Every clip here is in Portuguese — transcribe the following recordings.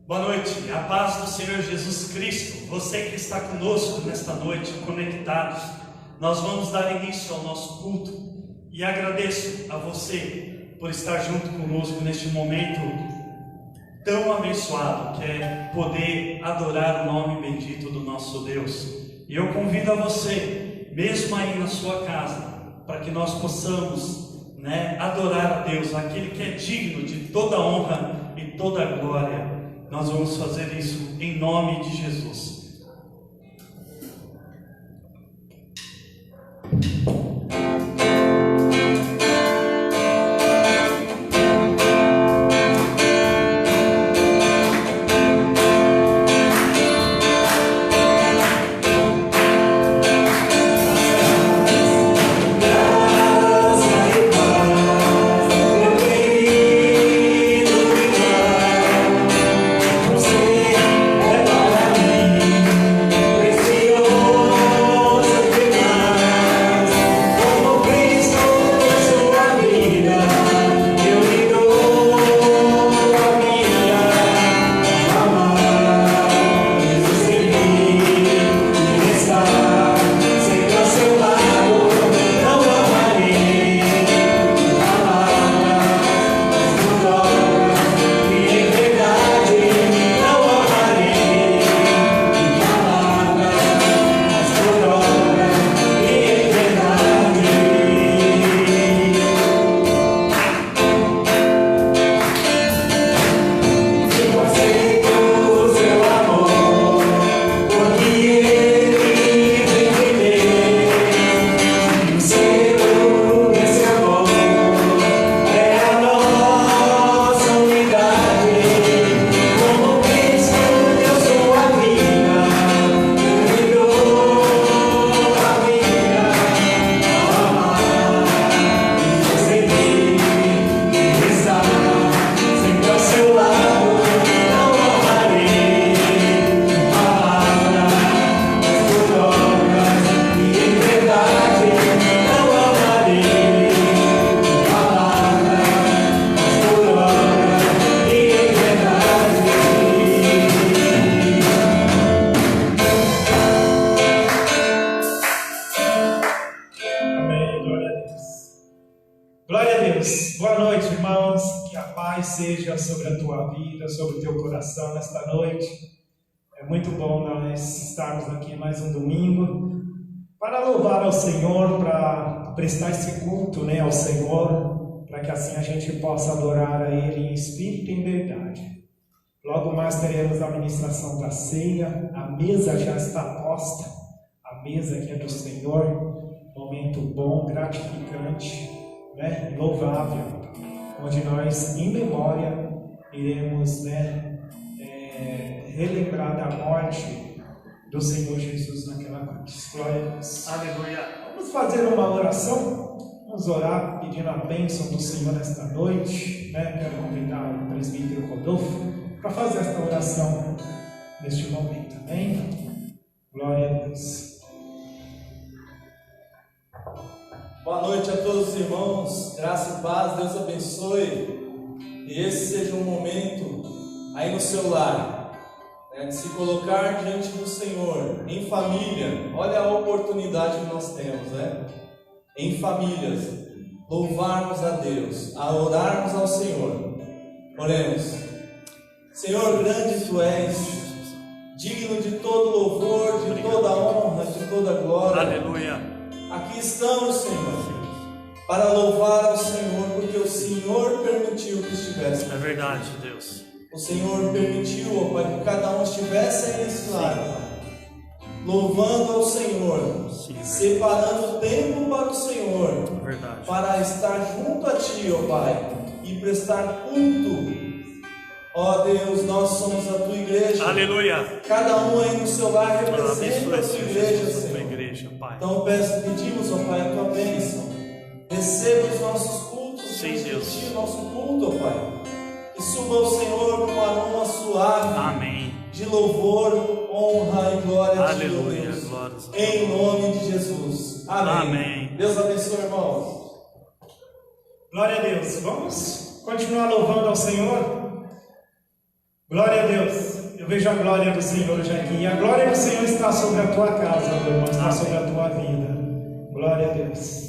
Boa noite, a paz do Senhor Jesus Cristo. Você que está conosco nesta noite, conectados, nós vamos dar início ao nosso culto e agradeço a você por estar junto conosco neste momento tão abençoado que é poder adorar o nome bendito do nosso Deus. E eu convido a você, mesmo aí na sua casa, para que nós possamos adorar a Deus, aquele que é digno de toda honra e toda glória. Nós vamos fazer isso em nome de Jesus. Nesta noite, é muito bom nós estarmos aqui mais um domingo para louvar ao Senhor, para prestar esse culto ao Senhor, para que assim a gente possa adorar a Ele em espírito e em verdade. Logo mais teremos a ministração da ceia, a mesa já está posta, a mesa que é do Senhor, momento bom, gratificante, louvável, onde nós em memória iremos relembrar da morte do Senhor Jesus naquela cruz. Glória a Deus. Aleluia. Vamos fazer uma oração. Vamos orar pedindo a bênção do Senhor nesta noite. Quero convidar o presbítero Rodolfo para fazer esta oração neste momento. Amém? Glória a Deus. Boa noite a todos os irmãos. Graça e paz. Deus abençoe. E esse seja um momento aí no seu lar, de se colocar diante do Senhor, em família. Olha a oportunidade que nós temos, em famílias, louvarmos a Deus, a orarmos ao Senhor. Oremos. Senhor, grande Tu és, digno de todo louvor, de toda honra, de toda glória. Aleluia. Aqui estamos, Senhor, para louvar ao Senhor, porque o Senhor permitiu que estivéssemos. É verdade, Deus. O Senhor permitiu, ó Pai, que cada um estivesse aí nesse lar, Pai, louvando ao Senhor, separando tempo para o Senhor, para estar junto a Ti, ó Pai, e prestar culto. Ó Deus, nós somos a Tua igreja. Aleluia. Cada um aí no seu lar representa a Tua igreja, Senhor. Então pedimos, ó Pai, a Tua bênção. Receba os nossos cultos, o nosso culto, ó Pai. E suba ao Senhor com um aroma suave. Amém. De louvor, honra e glória a Ti, Aleluia, Deus. glória. Em nome de Jesus. Amém. Amém. Deus abençoe, irmãos. Glória a Deus. Vamos continuar louvando ao Senhor. Glória a Deus. Eu vejo a glória do Senhor já aqui. E a glória do Senhor está sobre a tua casa, meu irmão. Está sobre a tua vida. Glória a Deus.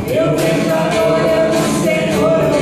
Eu vejo a glória do Senhor.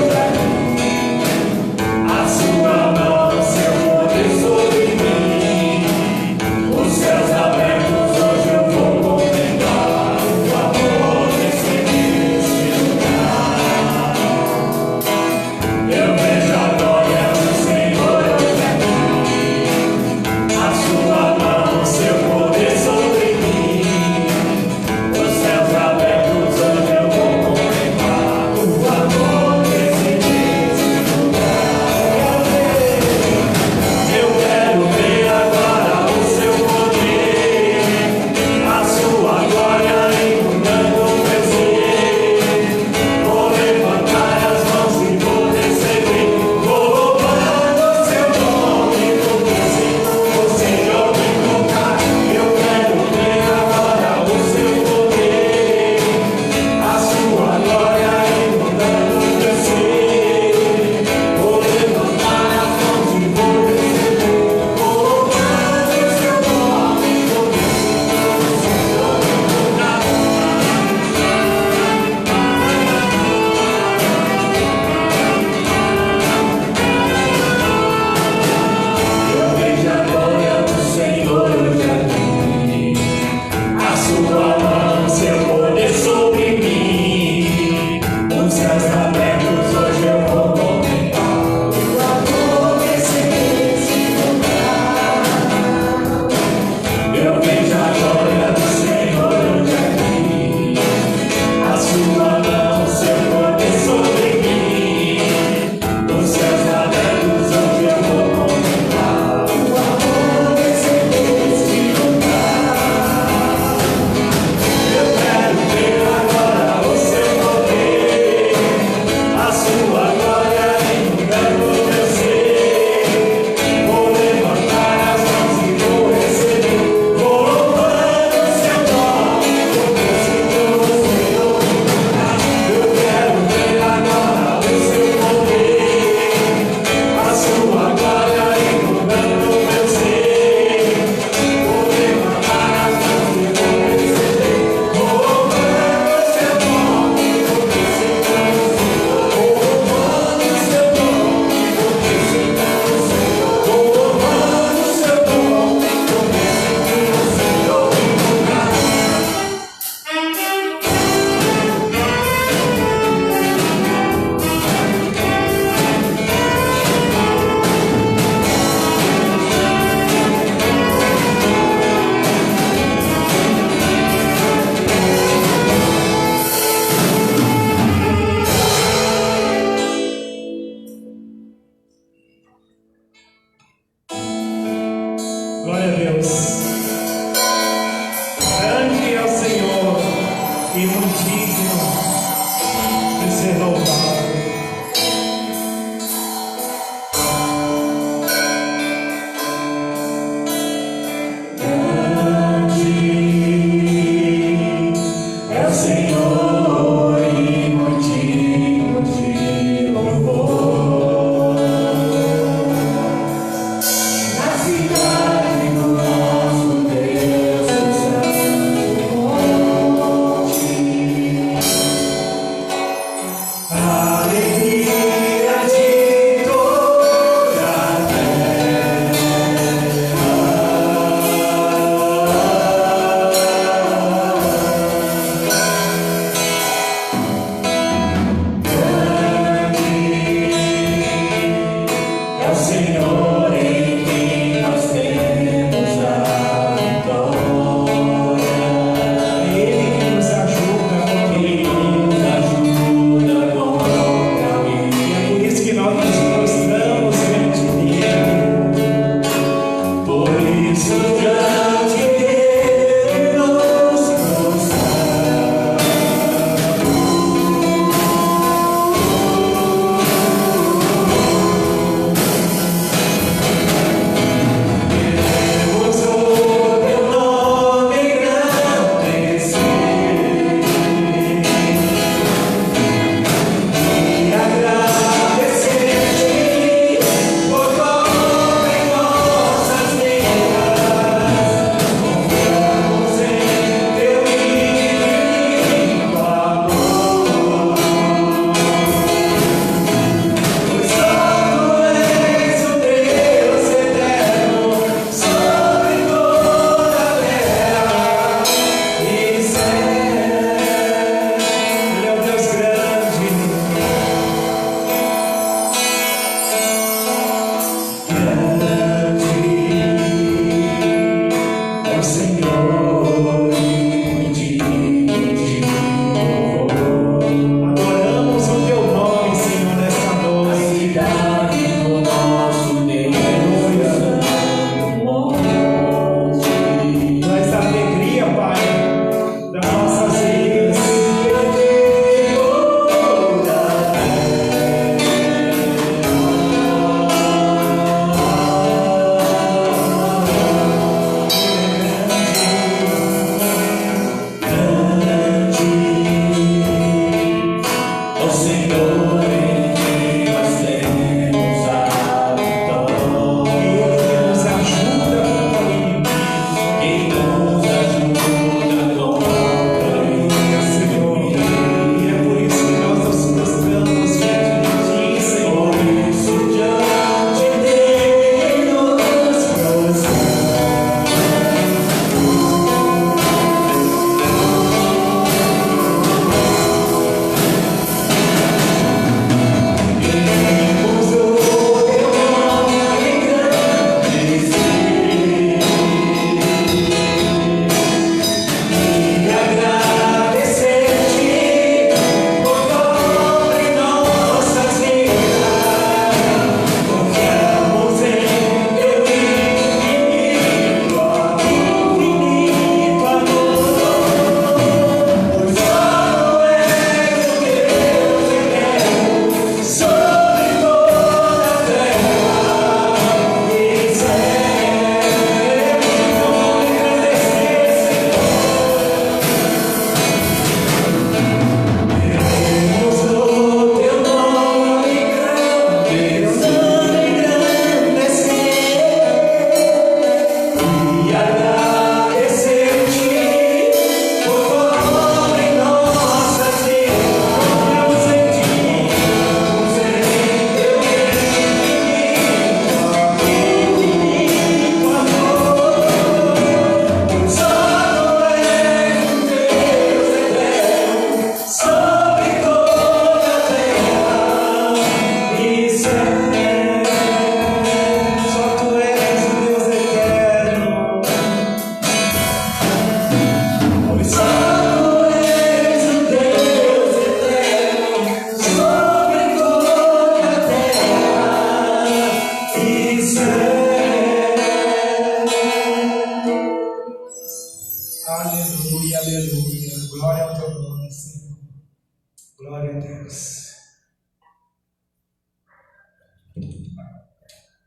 Glória a Deus.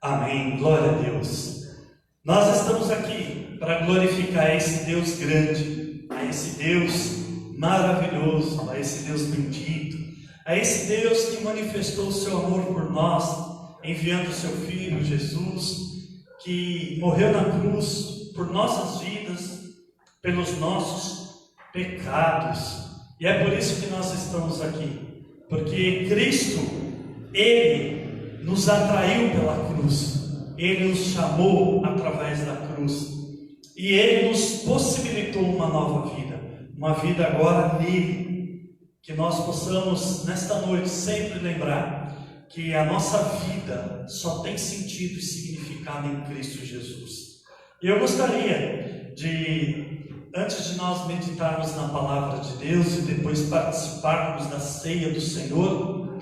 Amém, glória a Deus. Nós estamos aqui para glorificar esse Deus grande, a esse Deus maravilhoso, a esse Deus bendito, a esse Deus que manifestou o seu amor por nós, enviando o seu Filho Jesus, que morreu na cruz por nossas vidas, pelos nossos pecados. E é por isso que nós estamos aqui, porque Cristo, Ele nos atraiu pela cruz, Ele nos chamou através da cruz, e Ele nos possibilitou uma nova vida, uma vida agora nele, que nós possamos nesta noite sempre lembrar que a nossa vida só tem sentido e significado em Cristo Jesus. E eu gostaria de, antes de nós meditarmos na palavra de Deus e depois participarmos da ceia do Senhor,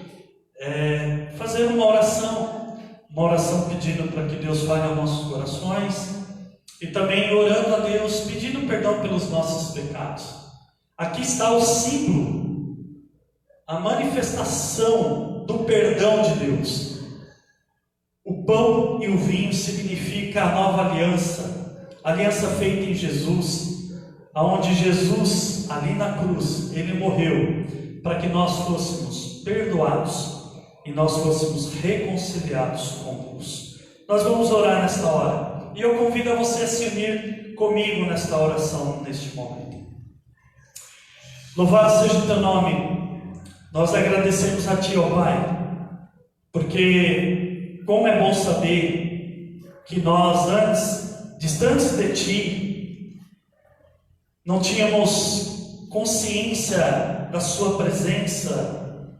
fazer uma oração pedindo para que Deus fale aos nossos corações e também orando a Deus, pedindo perdão pelos nossos pecados. Aqui está o símbolo, a manifestação do perdão de Deus. O pão e o vinho significa a nova aliança, aliança feita em Jesus, aonde Jesus, ali na cruz, Ele morreu para que nós fôssemos perdoados e nós fôssemos reconciliados com Deus. Nós vamos orar nesta hora, e eu convido a você a se unir comigo nesta oração, neste momento. Louvado seja o teu nome. Nós agradecemos a Ti, ó Pai, porque como é bom saber que nós antes, distantes de Ti, não tínhamos consciência da Sua presença,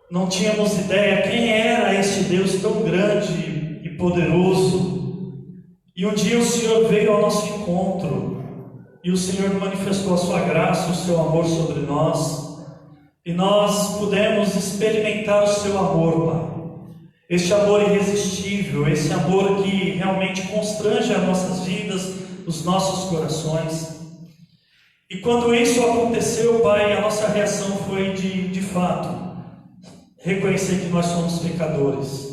não tínhamos ideia quem era esse Deus tão grande e poderoso. E um dia o Senhor veio ao nosso encontro, e o Senhor manifestou a Sua graça, o Seu amor sobre nós, e nós pudemos experimentar o Seu amor, Pai. Este amor irresistível, esse amor que realmente constrange as nossas vidas, os nossos corações. E quando isso aconteceu, Pai, a nossa reação foi de fato, reconhecer que nós somos pecadores,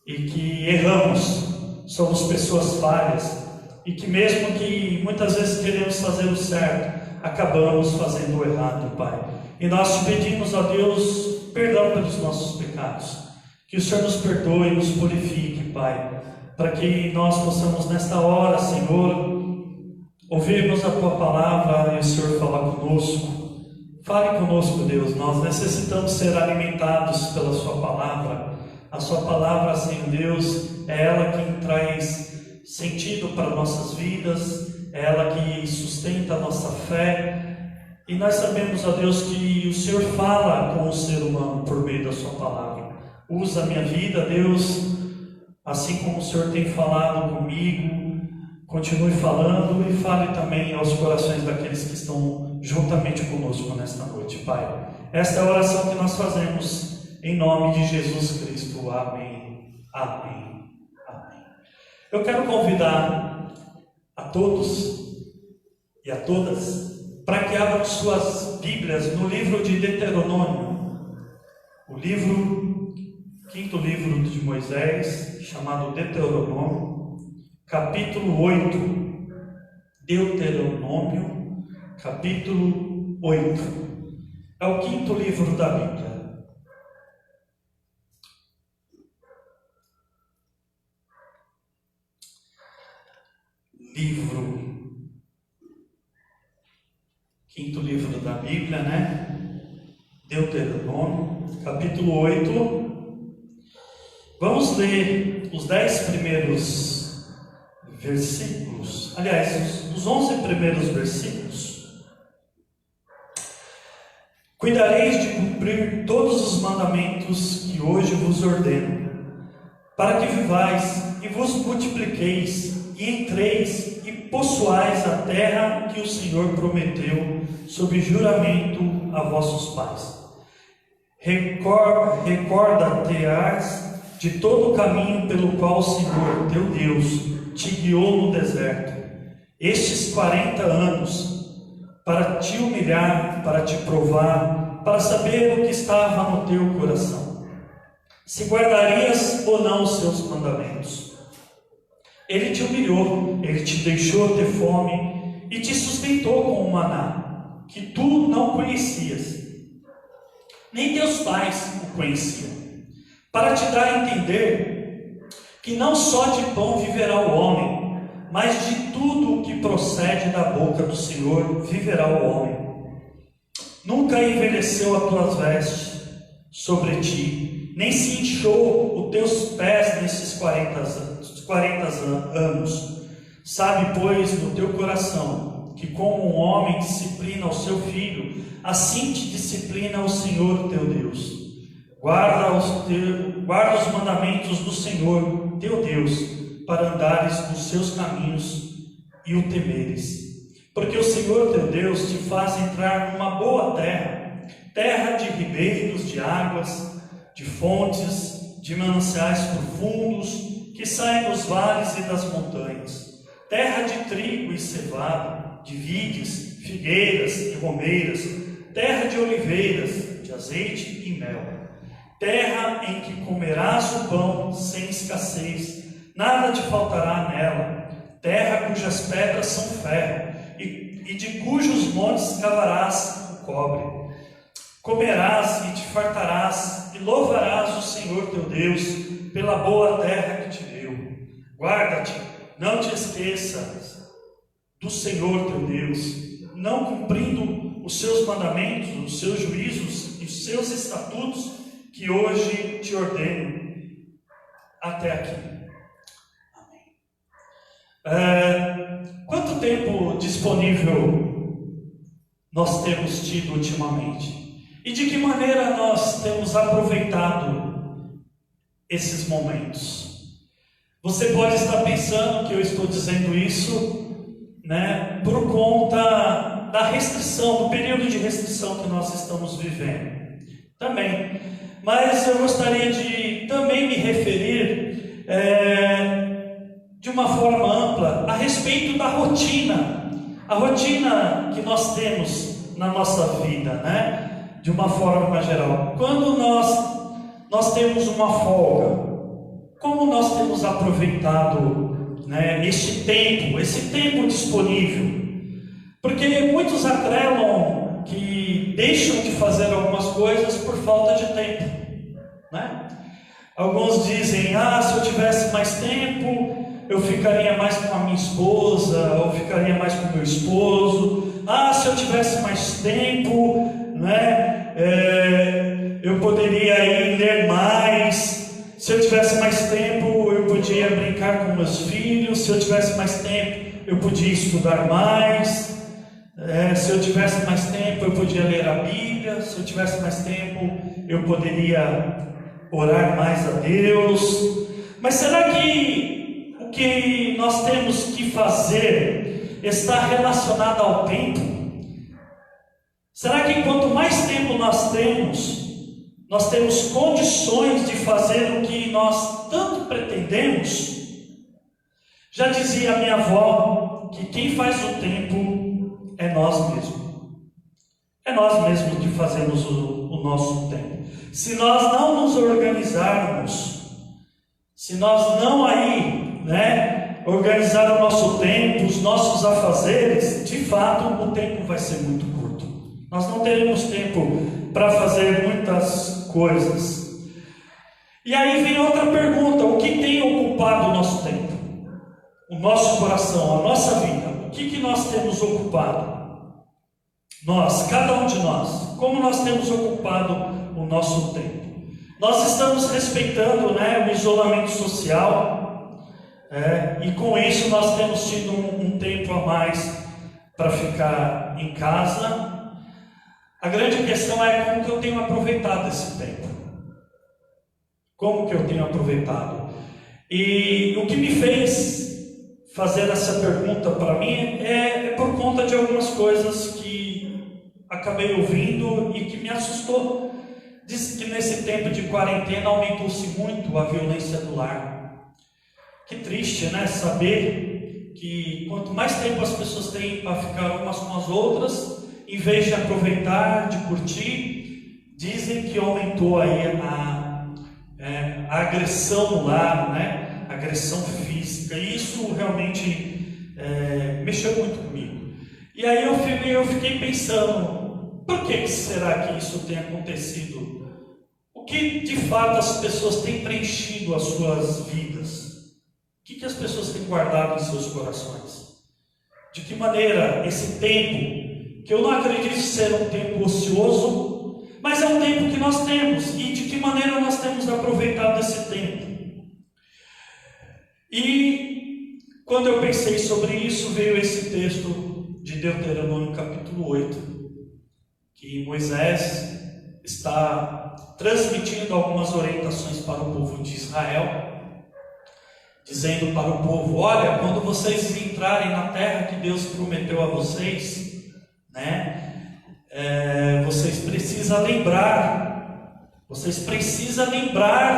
e que erramos, somos pessoas falhas, e que mesmo que muitas vezes queremos fazer o certo, acabamos fazendo o errado, Pai. E nós te pedimos, ó Deus, perdão pelos nossos pecados, que o Senhor nos perdoe e nos purifique, Pai, para que nós possamos nesta hora, Senhor, ouvirmos a Tua palavra e o Senhor falar conosco. Fale conosco, Deus, nós necessitamos ser alimentados pela Sua palavra. A Sua palavra, Senhor Deus, é ela quem traz sentido para nossas vidas, é ela que sustenta a nossa fé, e nós sabemos, ó Deus, que o Senhor fala com o ser humano por meio da Sua palavra. Usa a minha vida, Deus, assim como o Senhor tem falado comigo, continue falando e fale também aos corações daqueles que estão juntamente conosco nesta noite, Pai. Esta é a oração que nós fazemos em nome de Jesus Cristo. Amém. Amém. Eu quero convidar a todos e a todas para que abram suas Bíblias no livro de Deuteronômio, o quinto livro de Moisés, chamado Deuteronômio, capítulo 8. Deuteronômio, capítulo 8. É o quinto livro da Bíblia. Quinto livro da Bíblia, né? Deuteronômio, capítulo 8. Vamos ler os 10 primeiros versículos. Aliás, os 11 primeiros versículos. Cuidareis de cumprir todos os mandamentos que hoje vos ordeno, para que vivais e vos multipliqueis, e entreis e possuais a terra que o Senhor prometeu sob juramento a vossos pais. Recorda-te-ás de todo o caminho pelo qual o Senhor teu Deus te guiou no deserto estes 40 anos, para te humilhar, para te provar para saber o que estava no teu coração, se guardarias ou não os seus mandamentos. Ele te humilhou, ele te deixou ter fome e te sustentou com o maná, que tu não conhecias, nem teus pais o conheciam, para te dar a entender que não só de pão viverá o homem, mas de tudo o que procede da boca do Senhor viverá o homem. Nunca envelheceu as tuas vestes sobre ti, nem se inchou os teus pés nesses 40 anos. Sabe, pois, no teu coração, que como um homem disciplina o seu filho, assim te disciplina o Senhor teu Deus. Guarda os mandamentos do Senhor teu Deus, para andares nos seus caminhos e o temeres. Porque o Senhor teu Deus te faz entrar numa boa terra, terra de ribeiros, de águas, de fontes, de mananciais profundos, que saem dos vales e das montanhas, terra de trigo e cevada, de vides, figueiras e romeiras, terra de oliveiras, de azeite e mel, terra em que comerás o pão sem escassez, nada te faltará nela, terra cujas pedras são ferro, e de cujos montes cavarás o cobre. Comerás e te fartarás, e louvarás o Senhor teu Deus pela boa terra que te deu. Guarda-te, não te esqueças do Senhor teu Deus, não cumprindo os seus mandamentos, os seus juízos e os seus estatutos, que hoje te ordeno. Até aqui. Quanto tempo disponível nós temos tido ultimamente? E de que maneira nós temos aproveitado esses momentos? Você pode estar pensando que eu estou dizendo isso, né, por conta da restrição, do período de restrição que nós estamos vivendo. Também. Mas eu gostaria de também me referir de uma forma ampla a respeito da rotina, a rotina que nós temos na nossa vida, né? De uma forma geral. Quando nós temos uma folga, como nós temos aproveitado, né, esse tempo disponível? Porque muitos atrelam que deixam de fazer algumas coisas por falta de tempo, né? Alguns dizem, se eu tivesse mais tempo, eu ficaria mais com a minha esposa, ou ficaria mais com o meu esposo. Se eu tivesse mais tempo, né, eu poderia ir ler mais. Se eu tivesse mais tempo, eu podia brincar com meus filhos. Se eu tivesse mais tempo, eu podia estudar mais. Se eu tivesse mais tempo, eu podia ler a Bíblia. Se eu tivesse mais tempo, eu poderia orar mais a Deus. Mas será que o que nós temos que fazer está relacionado ao tempo? Será que quanto mais tempo nós temos condições de fazer o que nós tanto pretendemos? Já dizia a minha avó que quem faz o tempo é nós mesmos. É nós mesmos que fazemos o nosso tempo. Se nós não nos organizarmos, se nós não organizar o nosso tempo, os nossos afazeres, de fato o tempo vai ser muito curto. Nós não teremos tempo para fazer muitas coisas. E aí vem outra pergunta: o que tem ocupado o nosso tempo? O nosso coração, a nossa vida, o que nós temos ocupado? Nós, cada um de nós, como nós temos ocupado o nosso tempo? Nós estamos respeitando, o isolamento social, e com isso nós temos tido um tempo a mais para ficar em casa. A grande questão é como que eu tenho aproveitado esse tempo. Como que eu tenho aproveitado? E o que me fez fazer essa pergunta para mim é por conta de algumas coisas que acabei ouvindo e que me assustou. Diz que nesse tempo de quarentena aumentou-se muito a violência do lar. Que triste, né? Saber que quanto mais tempo as pessoas têm para ficar umas com as outras, em vez de aproveitar, de curtir, dizem que aumentou aí a agressão no lar, né? Agressão física, e isso realmente mexeu muito comigo. E aí eu fiquei pensando, por que será que isso tem acontecido? O que de fato as pessoas têm preenchido as suas vidas? O que as pessoas têm guardado em seus corações? De que maneira esse tempo, que eu não acredito ser um tempo ocioso, mas é um tempo que nós temos, e de que maneira nós temos aproveitado esse tempo? E quando eu pensei sobre isso, veio esse texto de Deuteronômio capítulo 8, que Moisés está transmitindo algumas orientações para o povo de Israel, dizendo para o povo: olha, quando vocês entrarem na terra que Deus prometeu a vocês, né, vocês precisam lembrar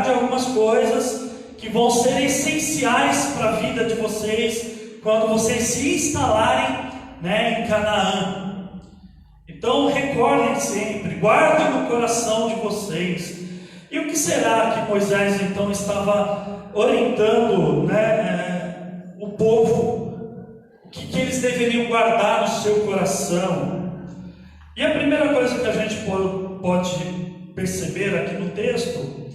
de algumas coisas que vão ser essenciais para a vida de vocês quando vocês se instalarem, né, em Canaã. Então recordem sempre, guardem no coração de vocês. E o que será que Moisés então estava orientando, né, o povo? O que eles deveriam guardar no seu coração? E a primeira coisa que a gente pode perceber aqui no texto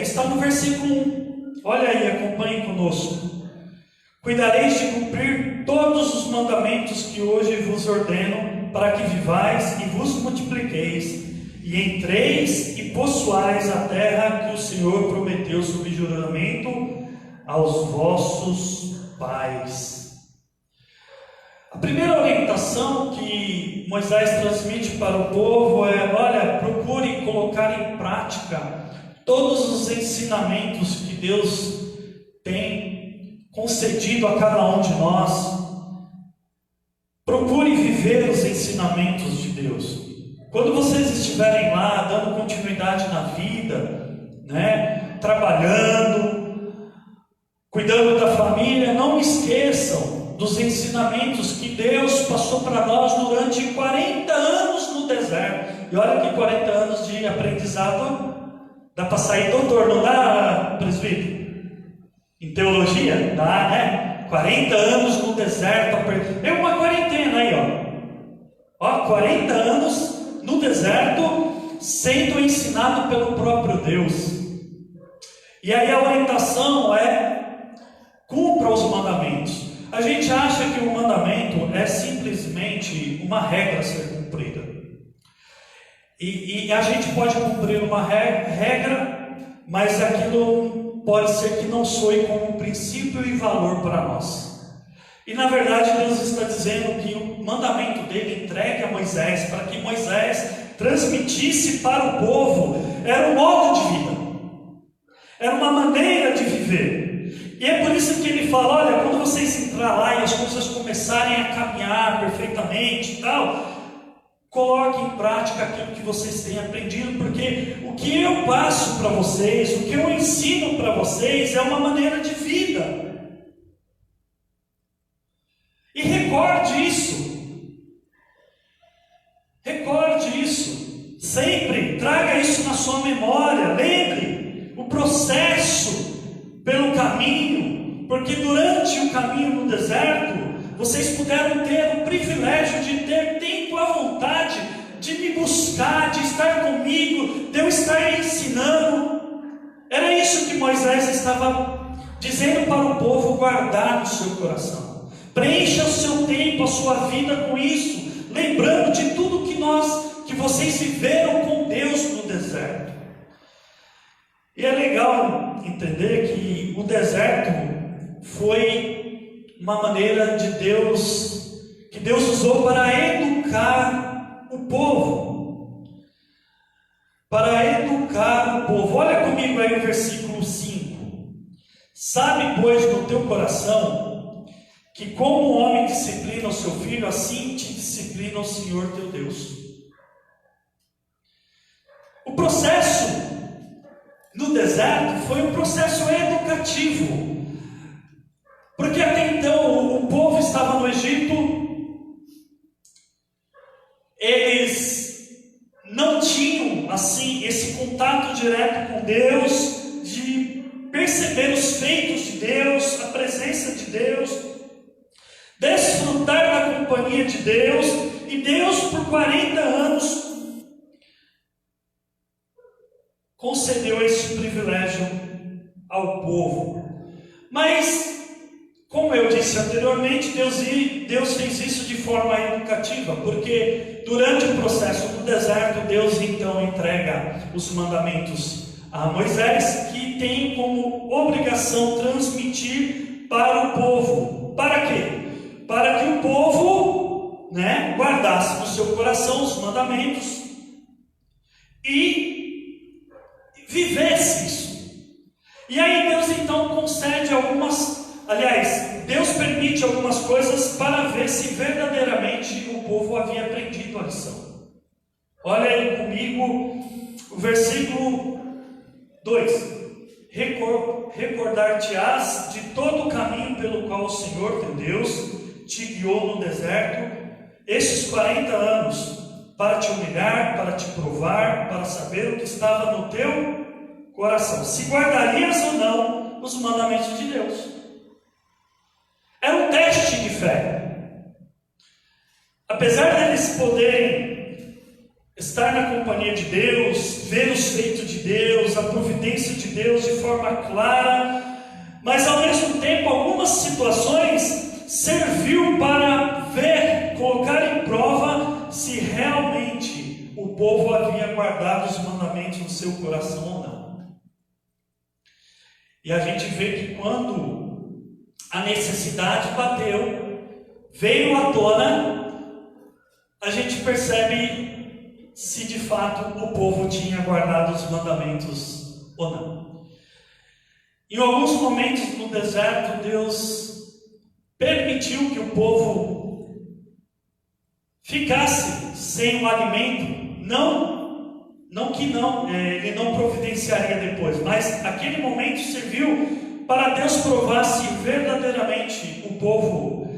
está no versículo 1. Olha aí, acompanhe conosco. Cuidareis de cumprir todos os mandamentos que hoje vos ordeno, para que vivais e vos multipliqueis, e entreis e possuais a terra que o Senhor prometeu sob juramento aos vossos pais. A primeira orientação que Moisés transmite para o povo é: olha, procure colocar em prática todos os ensinamentos que Deus tem concedido a cada um de nós. Procure viver os ensinamentos de Deus. Quando vocês estiverem lá dando continuidade na vida, né, trabalhando, cuidando da família, não esqueçam dos ensinamentos que Deus passou para nós durante 40 anos no deserto. E olha que 40 anos de aprendizado, dá para sair doutor, não dá, presbítero? Em teologia? Dá, né? 40 anos no deserto, é uma quarentena aí, ó, 40 anos no deserto, sendo ensinado pelo próprio Deus. E aí a orientação é: cumpra os mandamentos. A gente acha que o mandamento é simplesmente uma regra a ser cumprida, e a gente pode cumprir uma regra, mas aquilo pode ser que não soe como um princípio e valor para nós. E na verdade Deus está dizendo que o mandamento dele entregue a Moisés, para que Moisés transmitisse para o povo, era um modo de vida, era uma maneira de viver. E é por isso que ele fala: olha, quando vocês entrar lá e as coisas começarem a caminhar perfeitamente e tal, coloque em prática aquilo que vocês têm aprendido, porque o que eu passo para vocês, o que eu ensino para vocês é uma maneira de vida. E recorde isso, sempre traga isso na sua memória. Lembre o processo pelo caminho, porque durante o caminho no deserto vocês puderam ter o privilégio de ter tempo à vontade de me buscar, de estar comigo, de eu estar ensinando. Era isso que Moisés estava dizendo para o povo guardar no seu coração. Preencha o seu tempo, a sua vida com isso, lembrando de tudo que vocês viveram com Deus no deserto. E é legal entender que o deserto foi uma maneira de Deus, que Deus usou para educar o povo. Para educar o povo. Olha comigo aí o versículo 5. Sabe, pois, no teu coração, que como o homem disciplina o seu filho, assim te disciplina o Senhor teu Deus. O processo no deserto foi um processo educativo, porque até então o povo estava no Egito, eles não tinham contato direto com Deus, de perceber os feitos de Deus, a presença de Deus, desfrutar da companhia de Deus. E Deus, por 40 anos, concedeu esse privilégio ao povo. Mas, como eu disse anteriormente, Deus fez isso de forma educativa, porque durante o processo do deserto, Deus então entrega os mandamentos a Moisés, que tem como obrigação transmitir para o povo. Para quê? Para que o povo, guardasse no seu coração os mandamentos e vivesse isso. E aí Deus então concede Deus permite algumas coisas para ver se verdadeiramente o povo havia aprendido a lição. Olha aí comigo o versículo 2: Recordar-te-ás de todo o caminho pelo qual o Senhor teu Deus te guiou no deserto estes 40 anos, para te humilhar, para te provar, para saber o que estava no teu coração, se guardarias ou não os mandamentos de Deus. Era um teste de fé. Apesar deles poderem estar na companhia de Deus, ver os feitos de Deus, a providência de Deus de forma clara, mas ao mesmo tempo algumas situações serviu para ver, colocar em prova se realmente o povo havia guardado os mandamentos no seu coração ou não. E a gente vê que quando a necessidade bateu, veio à tona, a gente percebe se de fato o povo tinha guardado os mandamentos ou não. Em alguns momentos no deserto, Deus permitiu que o povo ficasse sem o alimento, ele não providenciaria depois, mas aquele momento serviu para Deus provar se verdadeiramente o povo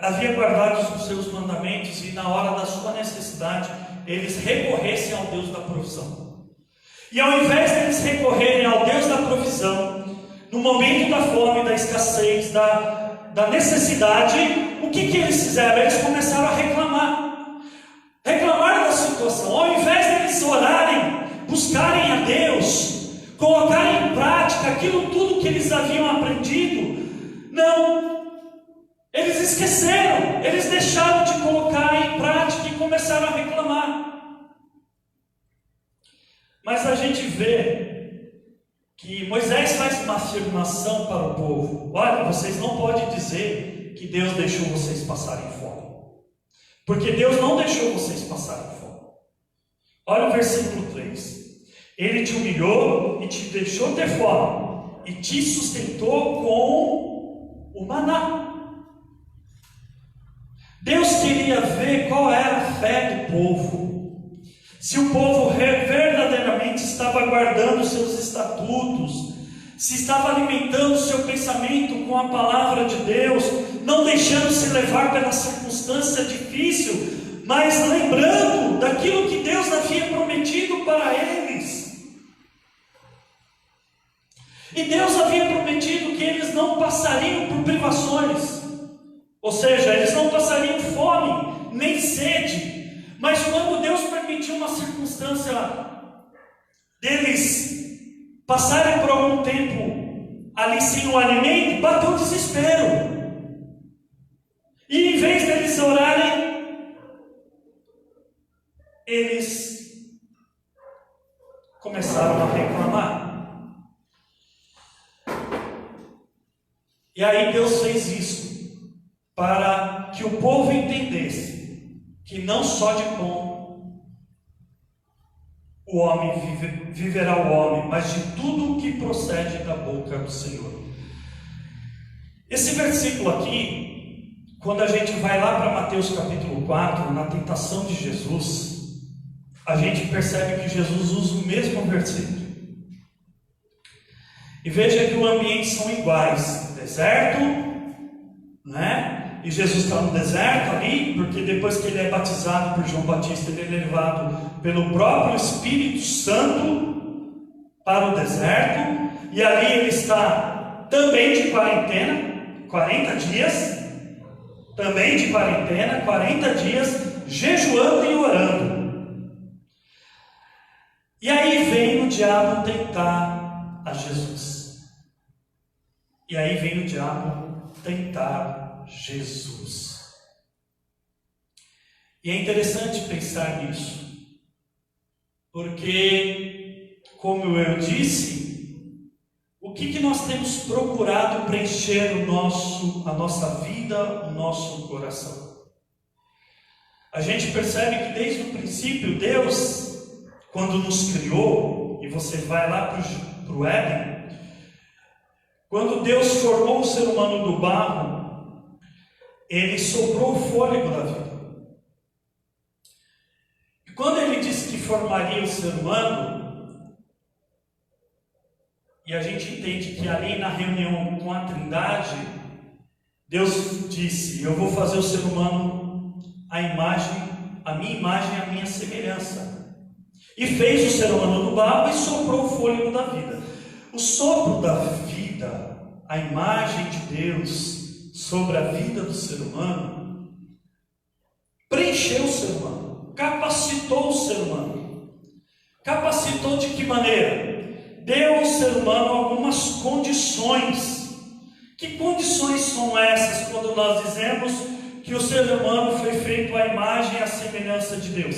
havia guardado os seus mandamentos e na hora da sua necessidade eles recorressem ao Deus da provisão. E ao invés de eles recorrerem ao Deus da provisão, no momento da fome, da escassez, da necessidade, o que eles fizeram? Eles começaram a reclamar da situação. Ao invés de eles orarem, buscarem a Deus, colocarem em prática aquilo tudo que eles haviam aprendido, não, eles esqueceram, eles deixaram de colocar em prática e começaram a reclamar. Mas a gente vê que Moisés faz uma afirmação para o povo: olha, vocês não podem dizer que Deus deixou vocês passarem fome, porque Deus não deixou vocês passarem fome. Olha o versículo 3: Ele te humilhou e te deixou ter fome, e te sustentou com o maná. Deus queria ver qual era a fé do povo, se o povo verdadeiramente estava guardando os seus estatutos, se estava alimentando o seu pensamento com a palavra de Deus, não deixando-se levar pela circunstância difícil, mas lembrando daquilo que Deus havia prometido para eles. E Deus havia prometido que eles não passariam por privações, ou seja, eles não passariam fome, nem sede. Mas quando Deus permitiu uma circunstância deles passarem por algum tempo ali sem o alimento, bateu o desespero. E em vez deles orarem, eles começaram a reclamar. E aí Deus fez isso para que o povo entendesse que não só de pão o homem viverá o homem, mas de tudo o que procede da boca do Senhor. Esse versículo aqui, quando a gente vai lá para Mateus capítulo 4, na tentação de Jesus, a gente percebe que Jesus usa o mesmo versículo. E veja que o ambiente são iguais: deserto, e Jesus está no deserto ali, porque depois que ele é batizado por João Batista, ele é levado pelo próprio Espírito Santo para o deserto, e ali ele está também de quarentena, 40 dias, também de quarentena, 40 dias, jejuando e orando. E aí vem o diabo tentar a Jesus. E aí vem o diabo tentar Jesus. E é interessante pensar nisso, porque, como eu disse, o que nós temos procurado preencher a nossa vida, o nosso coração? A gente percebe que desde o princípio, Deus, quando nos criou, e você vai lá para o Éden, quando Deus formou o ser humano do barro, Ele soprou o fôlego da vida. E quando Ele disse que formaria o ser humano, e a gente entende que ali na reunião com a Trindade, Deus disse: eu vou fazer o ser humano a minha imagem e a minha semelhança. E fez o ser humano do barro e soprou o fôlego da vida. O sopro da vida, a imagem de Deus sobre a vida do ser humano, preencheu o ser humano, capacitou o ser humano. Capacitou de que maneira? Deu ao ser humano algumas condições. Que condições são essas quando nós dizemos que o ser humano foi feito à imagem e à semelhança de Deus?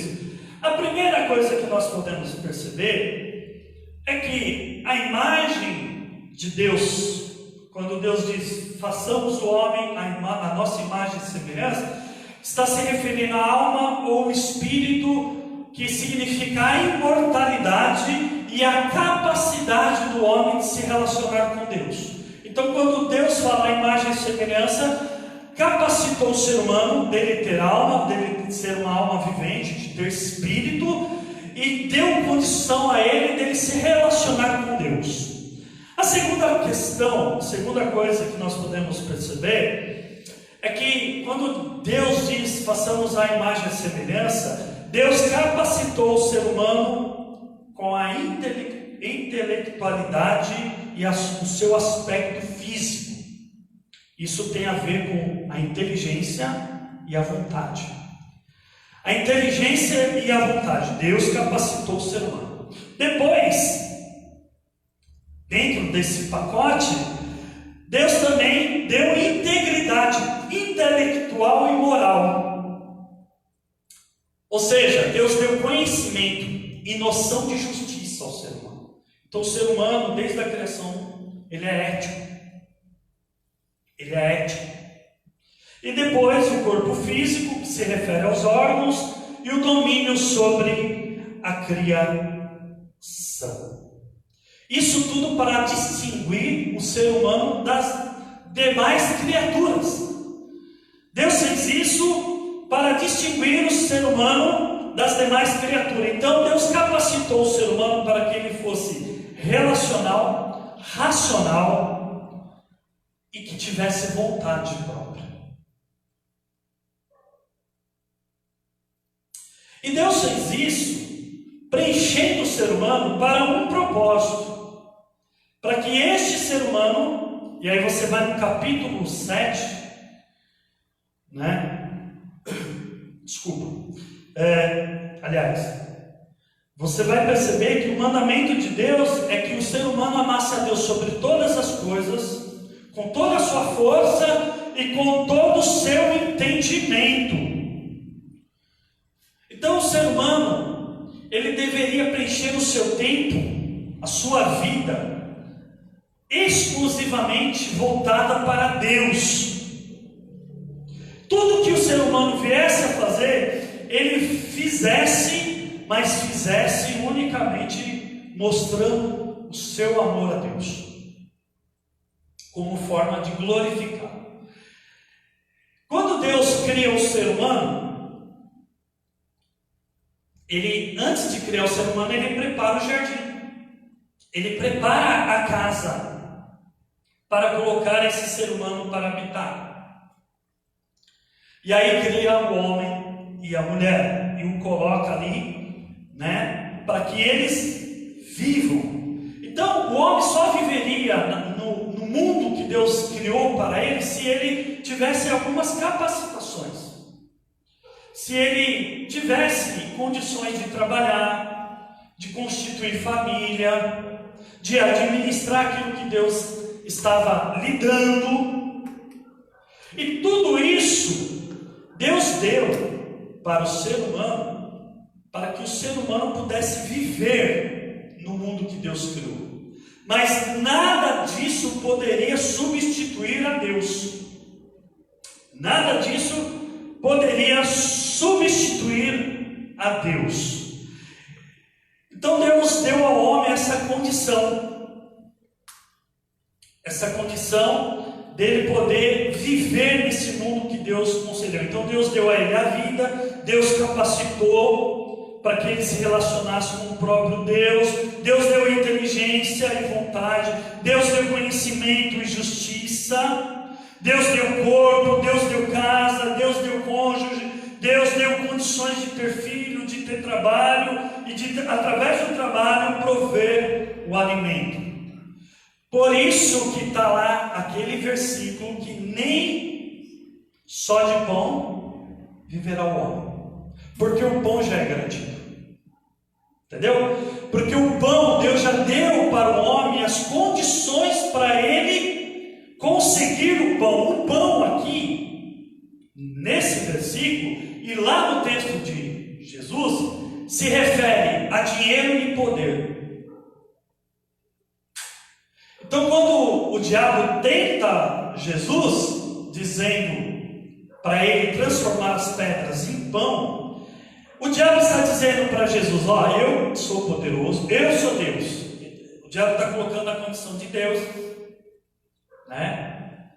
A primeira coisa que nós podemos perceber é que a imagem de Deus, quando Deus diz, façamos o homem a nossa imagem e semelhança, está se referindo à alma ou espírito, que significa a imortalidade e a capacidade do homem de se relacionar com Deus. Então, quando Deus fala a imagem e semelhança, capacitou o ser humano dele ter alma, dele ser uma alma vivente, de ter espírito, e deu condição a ele dele se relacionar com Deus. A segunda questão, a segunda coisa que nós podemos perceber é que quando Deus diz façamos a imagem e a semelhança, Deus capacitou o ser humano com a intelectualidade e o seu aspecto físico. Isso tem a ver com a inteligência e a vontade. A inteligência e a vontade. Deus capacitou o ser humano. Depois, dentro desse pacote, Deus também deu integridade intelectual e moral. Ou seja, Deus deu conhecimento e noção de justiça ao ser humano. Então o ser humano, desde a criação, ele é ético. Ele é ético. E depois o corpo físico, que se refere aos órgãos, e o domínio sobre a criação. Isso tudo para distinguir o ser humano das demais criaturas. Deus fez isso para distinguir o ser humano das demais criaturas. Então Deus capacitou o ser humano para que ele fosse relacional, racional e que tivesse vontade própria. E Deus fez isso preenchendo o ser humano para um propósito, para que este ser humano, e aí você vai no capítulo 7, desculpa, você vai perceber que o mandamento de Deus é que o ser humano amasse a Deus sobre todas as coisas, com toda a sua força e com todo o seu entendimento. Então o ser humano, ele deveria preencher o seu tempo, a sua vida, exclusivamente voltada para Deus. Tudo que o ser humano viesse a fazer, ele fizesse, mas fizesse unicamente mostrando o seu amor a Deus, como forma de glorificar. Quando Deus cria o ser humano, ele, antes de criar o ser humano, ele prepara o jardim, ele prepara a casa para colocar esse ser humano para habitar. E aí cria o homem e a mulher e o coloca ali, para que eles vivam. Então o homem só viveria no mundo que Deus criou para ele se ele tivesse algumas capacitações, se ele tivesse condições de trabalhar, de constituir família, de administrar aquilo que Deus estava lhe dando. E tudo isso Deus deu para o ser humano, para que o ser humano pudesse viver no mundo que Deus criou. Mas nada disso poderia substituir a Deus. Nada disso poderia substituir a Deus. Então Deus deu ao homem essa condição dele poder viver nesse mundo que Deus concedeu. Então Deus deu a ele a vida, Deus capacitou para que ele se relacionasse com o próprio Deus, Deus deu inteligência e vontade, Deus deu conhecimento e justiça, Deus deu corpo, Deus deu casa, Deus deu cônjuge, Deus deu condições de ter filho, de ter trabalho e de, através do trabalho, prover o alimento. Por isso que está lá aquele versículo que nem só de pão viverá o homem, porque o pão já é garantido. Entendeu? Porque o pão, Deus já deu para o homem as condições para ele conseguir o pão. O pão aqui, nesse versículo, e lá no texto de Jesus, se refere a dinheiro e poder. Então, quando o diabo tenta Jesus, dizendo para ele transformar as pedras em pão, o diabo está dizendo para Jesus: ó, eu sou poderoso, eu sou Deus. O diabo está colocando a condição de Deus, né?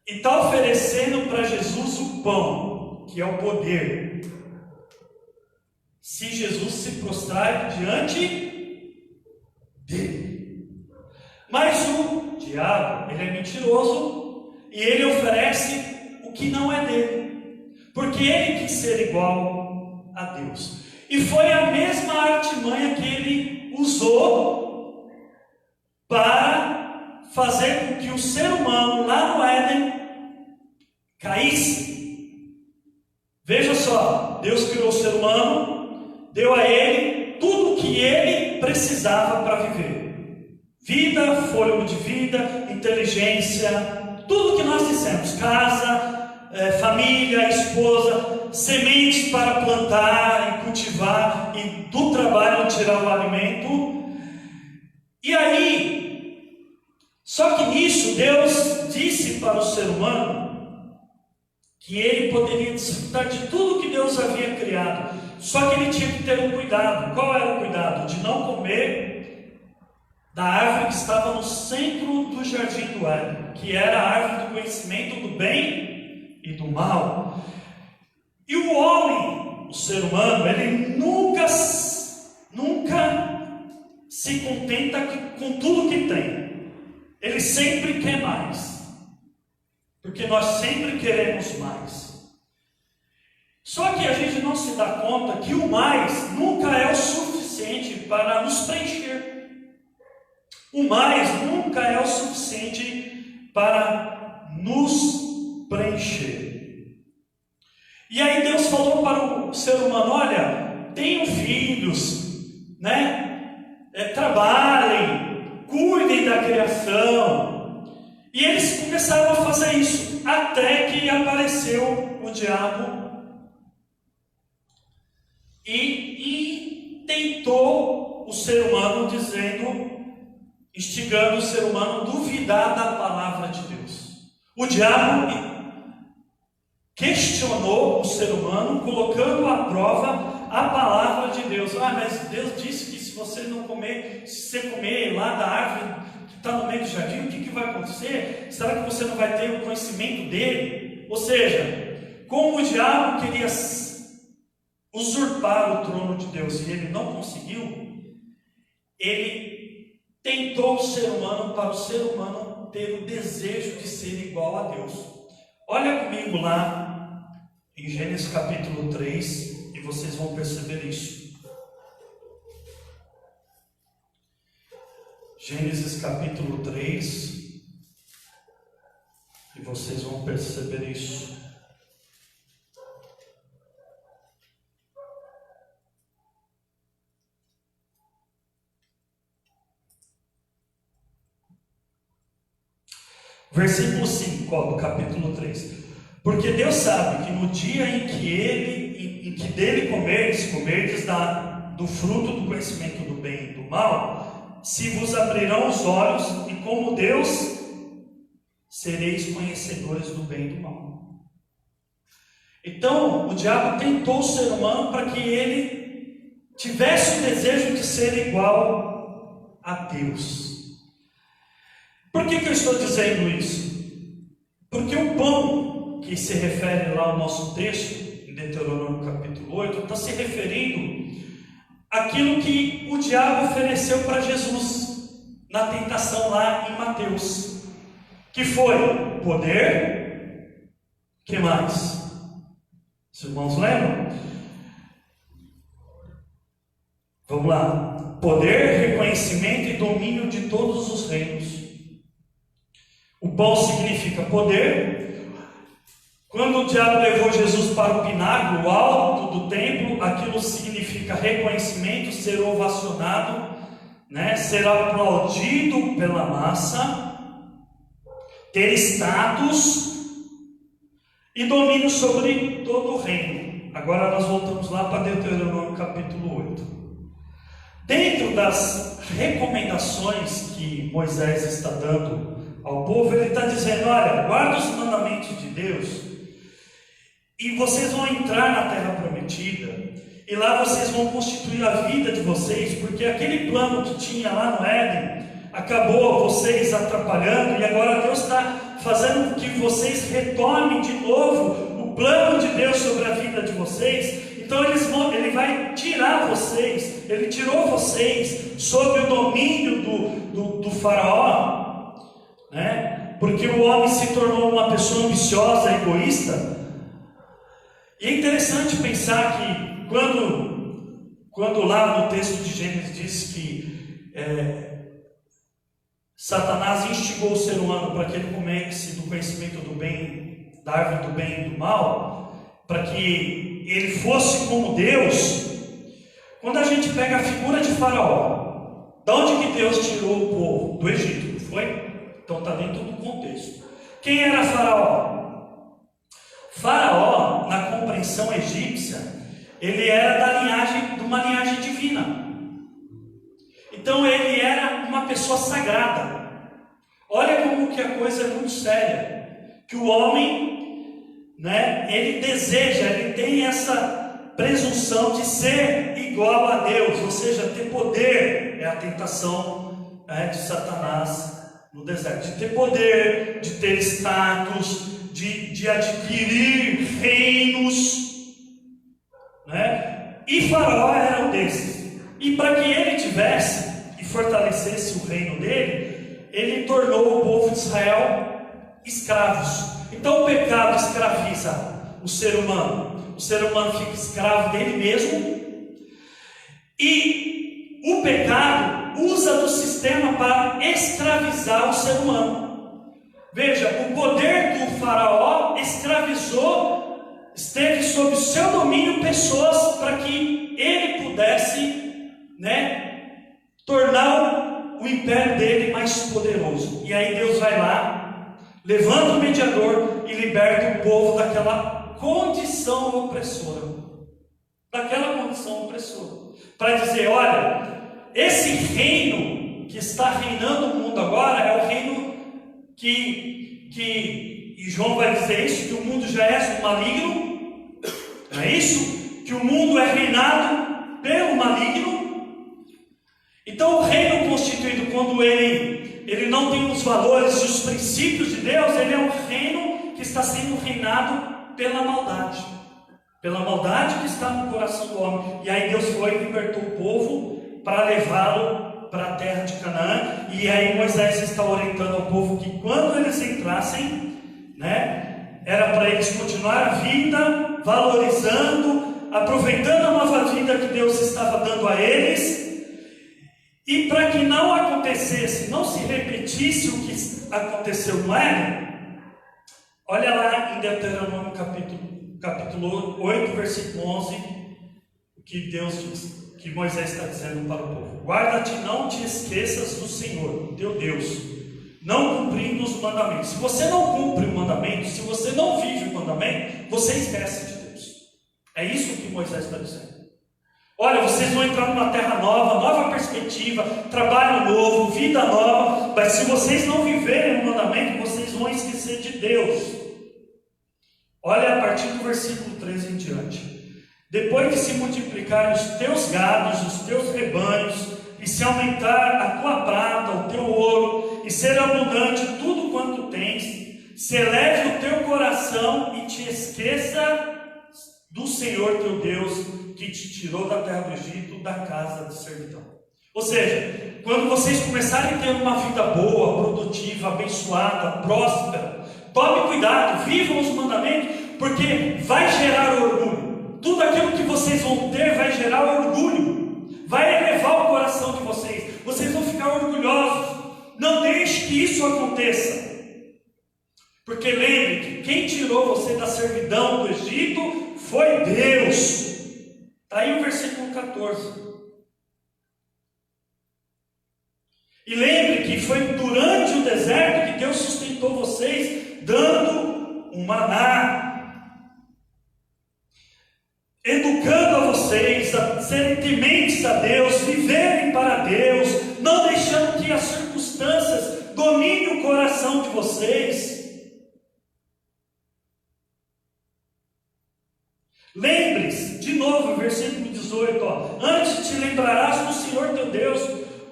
E está oferecendo para Jesus o pão, que é o poder, se Jesus se prostrar diante dele. Mas o diabo, ele é mentiroso e ele oferece o que não é dele, porque ele quis ser igual a Deus. E foi a mesma artimanha que ele usou para fazer com que o ser humano lá no Éden caísse. Veja só, Deus criou o ser humano, deu a ele tudo o que ele precisava para viver: vida, fôlego de vida, inteligência, tudo que nós dissemos, casa, família, esposa, sementes para plantar e cultivar, e do trabalho tirar o alimento. E aí, só que nisso Deus disse para o ser humano que ele poderia desfrutar de tudo que Deus havia criado, só que ele tinha que ter um cuidado. Qual era o cuidado? De não comer da árvore que estava no centro do jardim do Éden, que era a árvore do conhecimento do bem e do mal. E o homem, o ser humano, ele nunca se contenta com tudo que tem. Ele sempre quer mais, porque nós sempre queremos mais. Só que a gente não se dá conta que o mais nunca é o suficiente para nos preencher. O mais nunca é o suficiente para nos preencher. E aí Deus falou para o ser humano: olha, tenham filhos, né? Trabalhem, cuidem da criação. E eles começaram a fazer isso, até que apareceu o diabo e tentou o ser humano, instigando o ser humano a duvidar da palavra de Deus. O diabo questionou o ser humano, colocando à prova a palavra de Deus. Mas Deus disse que se você não comer, se você comer lá da árvore que está no meio do jardim, o que vai acontecer? Será que você não vai ter o conhecimento dele? Ou seja, como o diabo queria usurpar o trono de Deus e ele não conseguiu, ele tentou o ser humano para o ser humano ter o desejo de ser igual a Deus. Olha comigo lá em Gênesis capítulo 3 e vocês vão perceber isso. Gênesis capítulo 3, e vocês vão perceber isso. Versículo 5, do capítulo 3. Porque Deus sabe que no dia em que dele comerdes do fruto do conhecimento do bem e do mal, se vos abrirão os olhos, e como Deus, sereis conhecedores do bem e do mal. Então, o diabo tentou o ser humano para que ele tivesse o desejo de ser igual a Deus. Por que eu estou dizendo isso? Porque o pão, que se refere lá ao nosso texto, em Deuteronômio capítulo 8, está se referindo àquilo que o diabo ofereceu para Jesus, na tentação lá em Mateus, que foi poder, que mais? Os irmãos lembram? Vamos lá. Poder, reconhecimento e domínio de todos os reinos. O pão significa poder. Quando o diabo levou Jesus para o pináculo, o alto do templo, aquilo significa reconhecimento, ser ovacionado, ser aplaudido pela massa, ter status e domínio sobre todo o reino. Agora nós voltamos lá para Deuteronômio capítulo 8. Dentro das recomendações que Moisés está dando ao povo, ele está dizendo: olha, guarda os mandamentos de Deus, e vocês vão entrar na terra prometida, e lá vocês vão constituir a vida de vocês, porque aquele plano que tinha lá no Éden acabou vocês atrapalhando, e agora Deus está fazendo com que vocês retomem de novo o plano de Deus sobre a vida de vocês. Então ele vai tirar vocês, ele tirou vocês sob o domínio do faraó, porque o homem se tornou uma pessoa ambiciosa, egoísta. E é interessante pensar que quando lá no texto de Gênesis diz que Satanás instigou o ser humano para que ele comesse do conhecimento do bem, da árvore do bem e do mal, para que ele fosse como Deus. Quando a gente pega a figura de Faraó, de onde que Deus tirou o povo? Do Egito, não foi? Então está dentro do contexto. Quem era Faraó? Faraó, na compreensão egípcia, ele era de uma linhagem divina. Então ele era uma pessoa sagrada. Olha como que a coisa é muito séria. Que o homem, ele deseja, ele tem essa presunção de ser igual a Deus, ou seja, ter poder. É a tentação de Satanás no deserto, de ter poder, de ter status, de adquirir reinos, E Faraó era um desses. E para que ele tivesse e fortalecesse o reino dele, ele tornou o povo de Israel escravos. Então o pecado escraviza o ser humano fica escravo dele mesmo, e o pecado usa do sistema para escravizar o ser humano. Veja, o poder do faraó esteve sob seu domínio pessoas para que ele pudesse tornar o império dele mais poderoso. E aí Deus vai lá, levanta o mediador e liberta o povo daquela condição opressora. Para dizer: olha, esse reino que está reinando o mundo agora é o reino e João vai dizer isso, que o mundo já é maligno, não é isso? Que o mundo é reinado pelo maligno. Então o reino constituído, quando ele não tem os valores e os princípios de Deus, ele é um reino que está sendo reinado pela maldade que está no coração do homem. E aí Deus foi e libertou o povo para levá-lo para a terra de Canaã. E aí Moisés está orientando ao povo que quando eles entrassem, era para eles continuar a vida, valorizando, aproveitando a nova vida que Deus estava dando a eles, E para que não acontecesse, não se repetisse o que aconteceu no Éden, olha lá em Deuteronômio capítulo 8, versículo 11, que Deus diz, que Moisés está dizendo para o povo: guarda-te, não te esqueças do Senhor, teu Deus, não cumprindo os mandamentos. Se você não cumpre o mandamento, se você não vive o mandamento, você esquece de Deus. É isso que Moisés está dizendo. Olha, vocês vão entrar numa terra nova, nova perspectiva, trabalho novo, vida nova, mas se vocês não viverem o mandamento, vocês vão esquecer de Deus. Olha a partir do versículo 13 em diante. Depois que se multiplicarem os teus gados, os teus rebanhos, e se aumentar a tua prata, o teu ouro, e ser abundante tudo quanto tens, se eleve o teu coração e te esqueça do Senhor teu Deus, que te tirou da terra do Egito, da casa de servidão. Ou seja, quando vocês começarem a ter uma vida boa, produtiva, abençoada, próspera, tome cuidado, vivam os mandamentos, porque vai gerar orgulho. Tudo aquilo que vocês vão ter vai gerar orgulho, vai elevar o coração de vocês, vocês vão ficar orgulhosos. Não deixe que isso aconteça, porque lembre que quem tirou você da servidão do Egito foi Deus. Está aí o versículo 14. E lembre que foi durante o deserto que Deus sustentou vocês, dando um maná, educando a vocês a serem tementes a Deus, viverem para Deus, não deixando que as circunstâncias dominem o coração de vocês. Lembre-se, de novo, versículo 18, antes te lembrarás do Senhor teu Deus,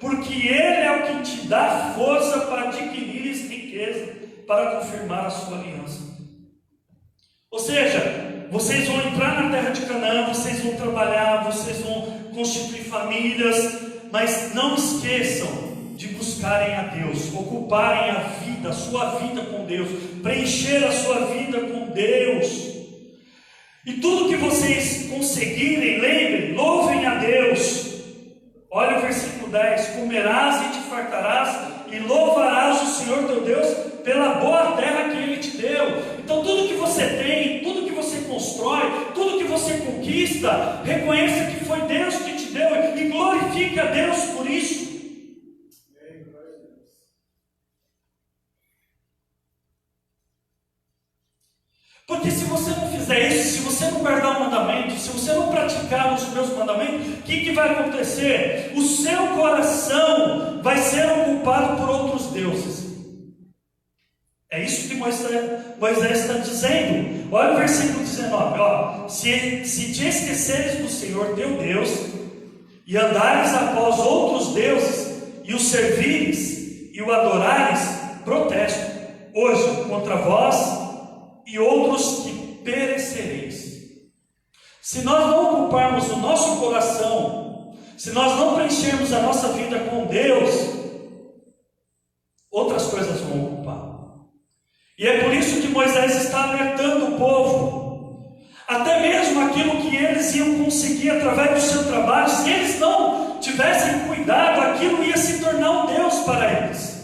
porque Ele é o que te dá força para adquirires riqueza, para confirmar a sua aliança. Ou seja, vocês vão entrar na terra de Canaã, vocês vão trabalhar, vocês vão constituir famílias, mas não esqueçam de buscarem a Deus, ocuparem a vida, a sua vida com Deus, preencher a sua vida com Deus. E tudo que vocês conseguirem, lembrem, louvem a Deus. Olha o versículo 10: comerás e te fartarás, e louvarás o Senhor teu Deus pela boa terra que Ele te deu. Então tudo que você tem, tudo que você constrói, tudo que você conquista, reconheça que foi Deus que te deu e glorifique a Deus por isso. Porque se você não fizer isso, se você não guardar o mandamento, se você não praticar os meus mandamentos, o que vai acontecer? O seu coração vai ser ocupado por outros deuses. É isso que Moisés está dizendo. Olha o versículo 19. Se te esqueceres do Senhor teu Deus, e andares após outros deuses, e os servires, e o adorares, protesto hoje contra vós, e outros que perecereis. Se nós não ocuparmos o nosso coração, se nós não preenchermos a nossa vida com Deus, outras coisas vão ocupar. E é por isso que Moisés está alertando o povo. Até mesmo aquilo que eles iam conseguir através do seu trabalho, se eles não tivessem cuidado, aquilo ia se tornar um Deus para eles.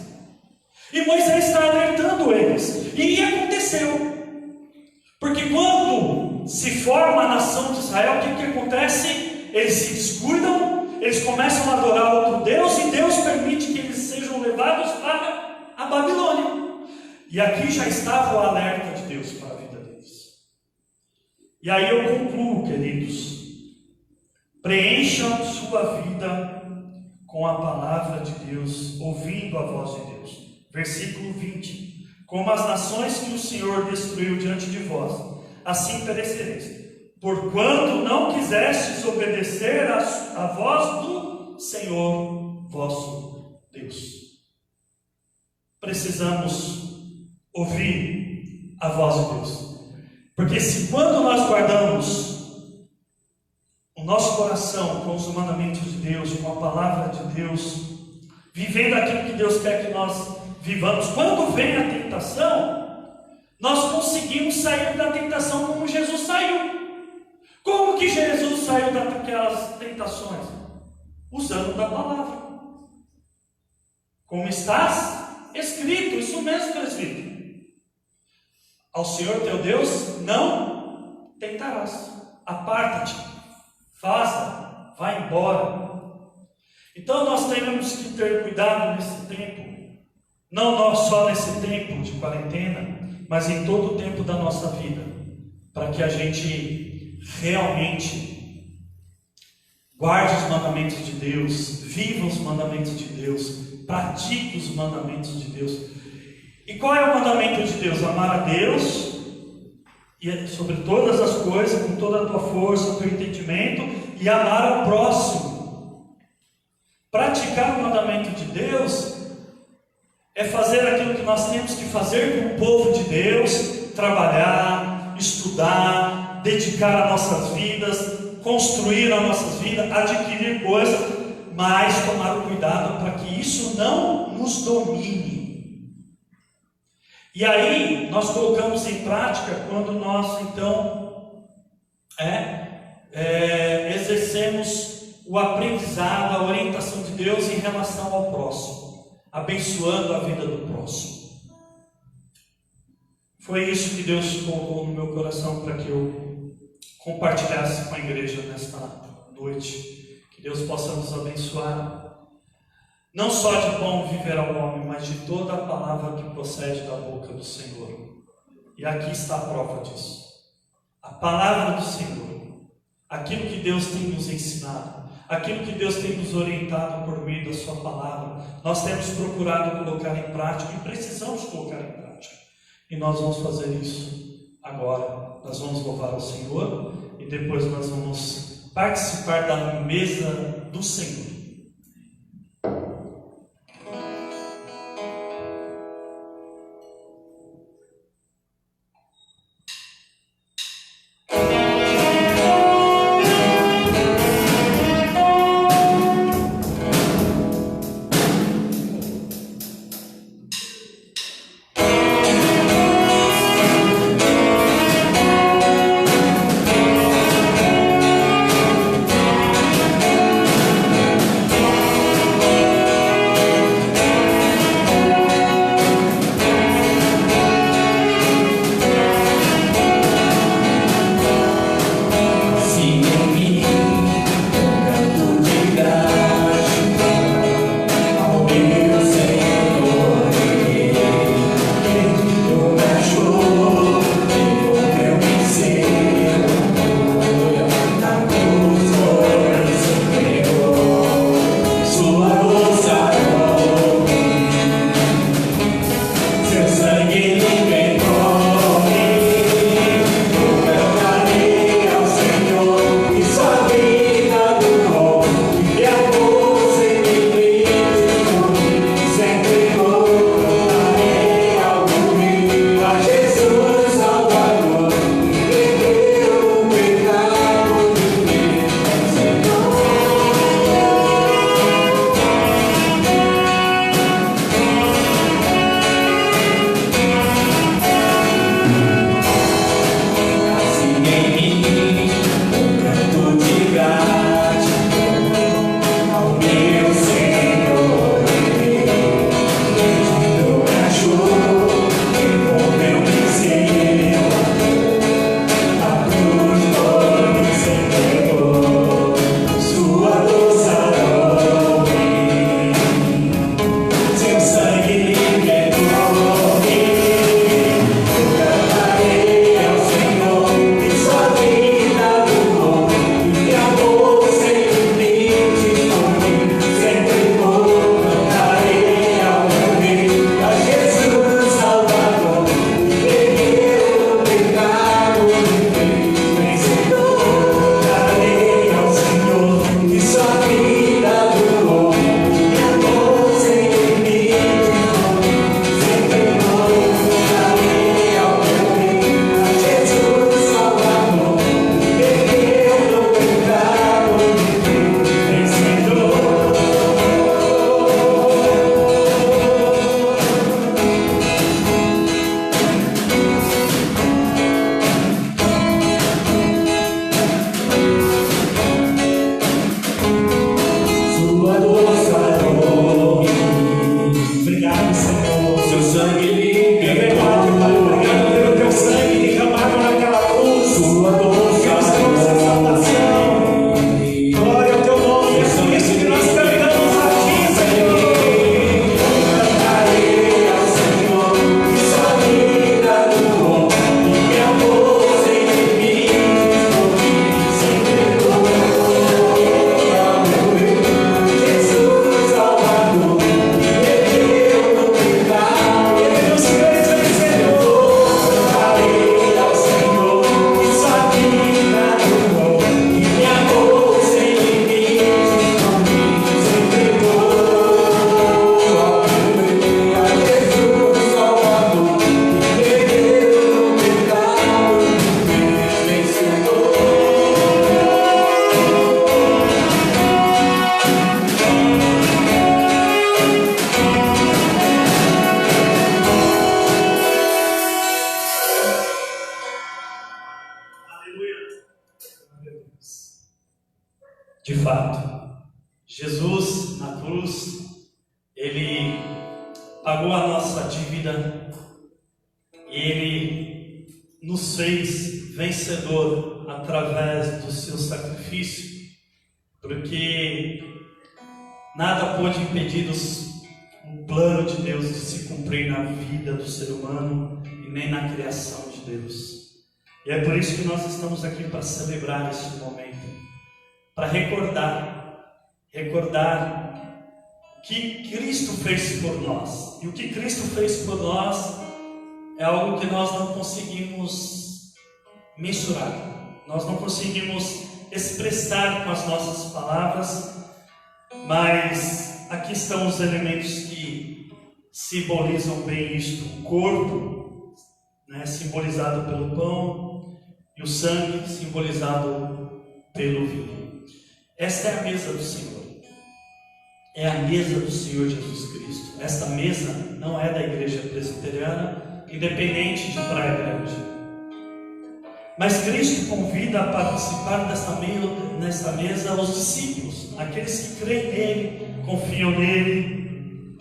E Moisés está alertando eles. E aconteceu. Porque quando se forma a nação de Israel, o que acontece? Eles se descuidam, eles começam a adorar outro Deus, e Deus permite que eles sejam levados para a Babilônia. E aqui já estava o alerta de Deus para a vida deles. E aí eu concluo, queridos: preencham sua vida com a palavra de Deus, ouvindo a voz de Deus. Versículo 20: como as nações que o Senhor destruiu diante de vós, assim perecereis, porquanto não quisestes obedecer à voz do Senhor vosso Deus. Precisamos ouvir a voz de Deus, porque se quando nós guardamos o nosso coração com os mandamentos de Deus, com a palavra de Deus, vivendo aquilo que Deus quer que nós vivamos, quando vem a tentação, nós conseguimos sair da tentação como Jesus saiu. Como que Jesus saiu daquelas tentações? Usando da palavra. Como estás escrito, isso mesmo, presbítero. Ao Senhor teu Deus não tentarás. Aparta-te, vaza, vai embora. Então nós temos que ter cuidado nesse tempo, não só nesse tempo de quarentena, mas em todo o tempo da nossa vida, para que a gente realmente guarde os mandamentos de Deus, viva os mandamentos de Deus, pratique os mandamentos de Deus. E qual é o mandamento de Deus? Amar a Deus e sobre todas as coisas, com toda a tua força, o teu entendimento, e amar ao próximo. Praticar o mandamento de Deus é fazer aquilo que nós temos que fazer com o povo de Deus: trabalhar, estudar, dedicar as nossas vidas, construir as nossas vidas, adquirir coisas, mas tomar o cuidado para que isso não nos domine. E aí nós colocamos em prática quando nós então exercemos o aprendizado, a orientação de Deus em relação ao próximo, abençoando a vida do próximo. Foi isso que Deus colocou no meu coração para que eu compartilhasse com a igreja nesta noite. Que Deus possa nos abençoar. Não só de pão viverá o homem, mas de toda a palavra que procede da boca do Senhor. E aqui está a prova disso. A palavra do Senhor. Aquilo que Deus tem nos ensinado. Aquilo que Deus tem nos orientado por meio da sua palavra. Nós temos procurado colocar em prática e precisamos colocar em prática. E nós vamos fazer isso agora. Nós vamos louvar o Senhor e depois nós vamos participar da mesa do Senhor. De fato, Jesus na cruz, Ele pagou a nossa dívida e Ele nos fez vencedor através do seu sacrifício, porque nada pôde impedir o plano de Deus de se cumprir na vida do ser humano e nem na criação de Deus. E é por isso que nós estamos aqui para celebrar esse momento, para recordar o que Cristo fez por nós. E o que Cristo fez por nós é algo que nós não conseguimos mensurar, nós não conseguimos expressar com as nossas palavras, mas aqui estão os elementos que simbolizam bem isto: o corpo, simbolizado pelo pão, e o sangue, simbolizado pelo vinho. Esta é a mesa do Senhor, é a mesa do Senhor Jesus Cristo. Esta mesa não é da igreja presbiteriana, independente de Praia Grande, mas Cristo convida a participar nesta mesa os discípulos, aqueles que creem nele, confiam nele.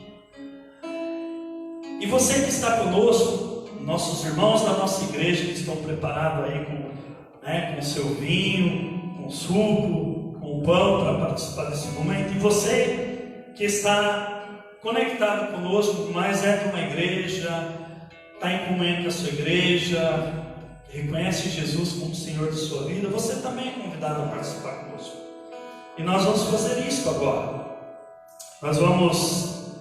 E você que está conosco, nossos irmãos da nossa igreja que estão preparados aí com o seu vinho, com o suco, com o pão para participar desse momento. E você que está conectado conosco, mas é de uma igreja, está em comunhão com a sua igreja, reconhece Jesus como Senhor de sua vida, você também é convidado a participar conosco. E nós vamos fazer isso agora. Nós vamos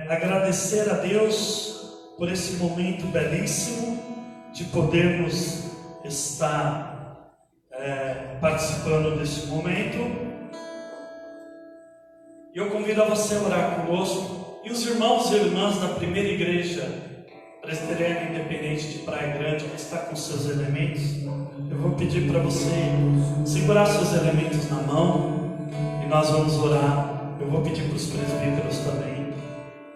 agradecer a Deus por esse momento belíssimo de podermos estar participando desse momento. E eu convido a você a orar conosco. E os irmãos e irmãs da primeira igreja presbiteriana independente de Praia Grande, que está com seus elementos, eu vou pedir para você segurar seus elementos na mão e nós vamos orar. Eu vou pedir para os presbíteros também,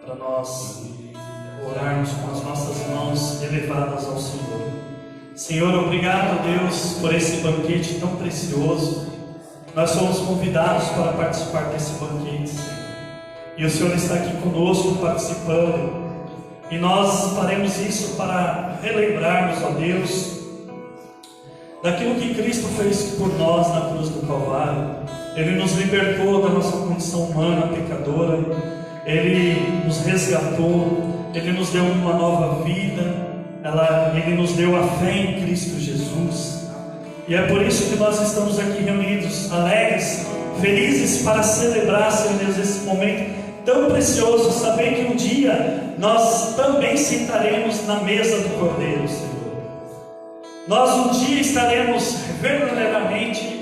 para nós orarmos com as nossas mãos elevadas ao Senhor. Senhor, obrigado, Deus, por esse banquete tão precioso. Nós somos convidados para participar desse banquete, Senhor. E o Senhor está aqui conosco participando. E nós faremos isso para relembrarmos, ó Deus, daquilo que Cristo fez por nós na cruz do Calvário. Ele nos libertou da nossa condição humana pecadora, Ele nos resgatou, Ele nos deu uma nova vida, Ele nos deu a fé em Cristo Jesus. E é por isso que nós estamos aqui reunidos, alegres, felizes, para celebrar, Senhor Deus, esse momento tão precioso, saber que um dia nós também sentaremos na mesa do Cordeiro, Senhor. Nós um dia estaremos verdadeiramente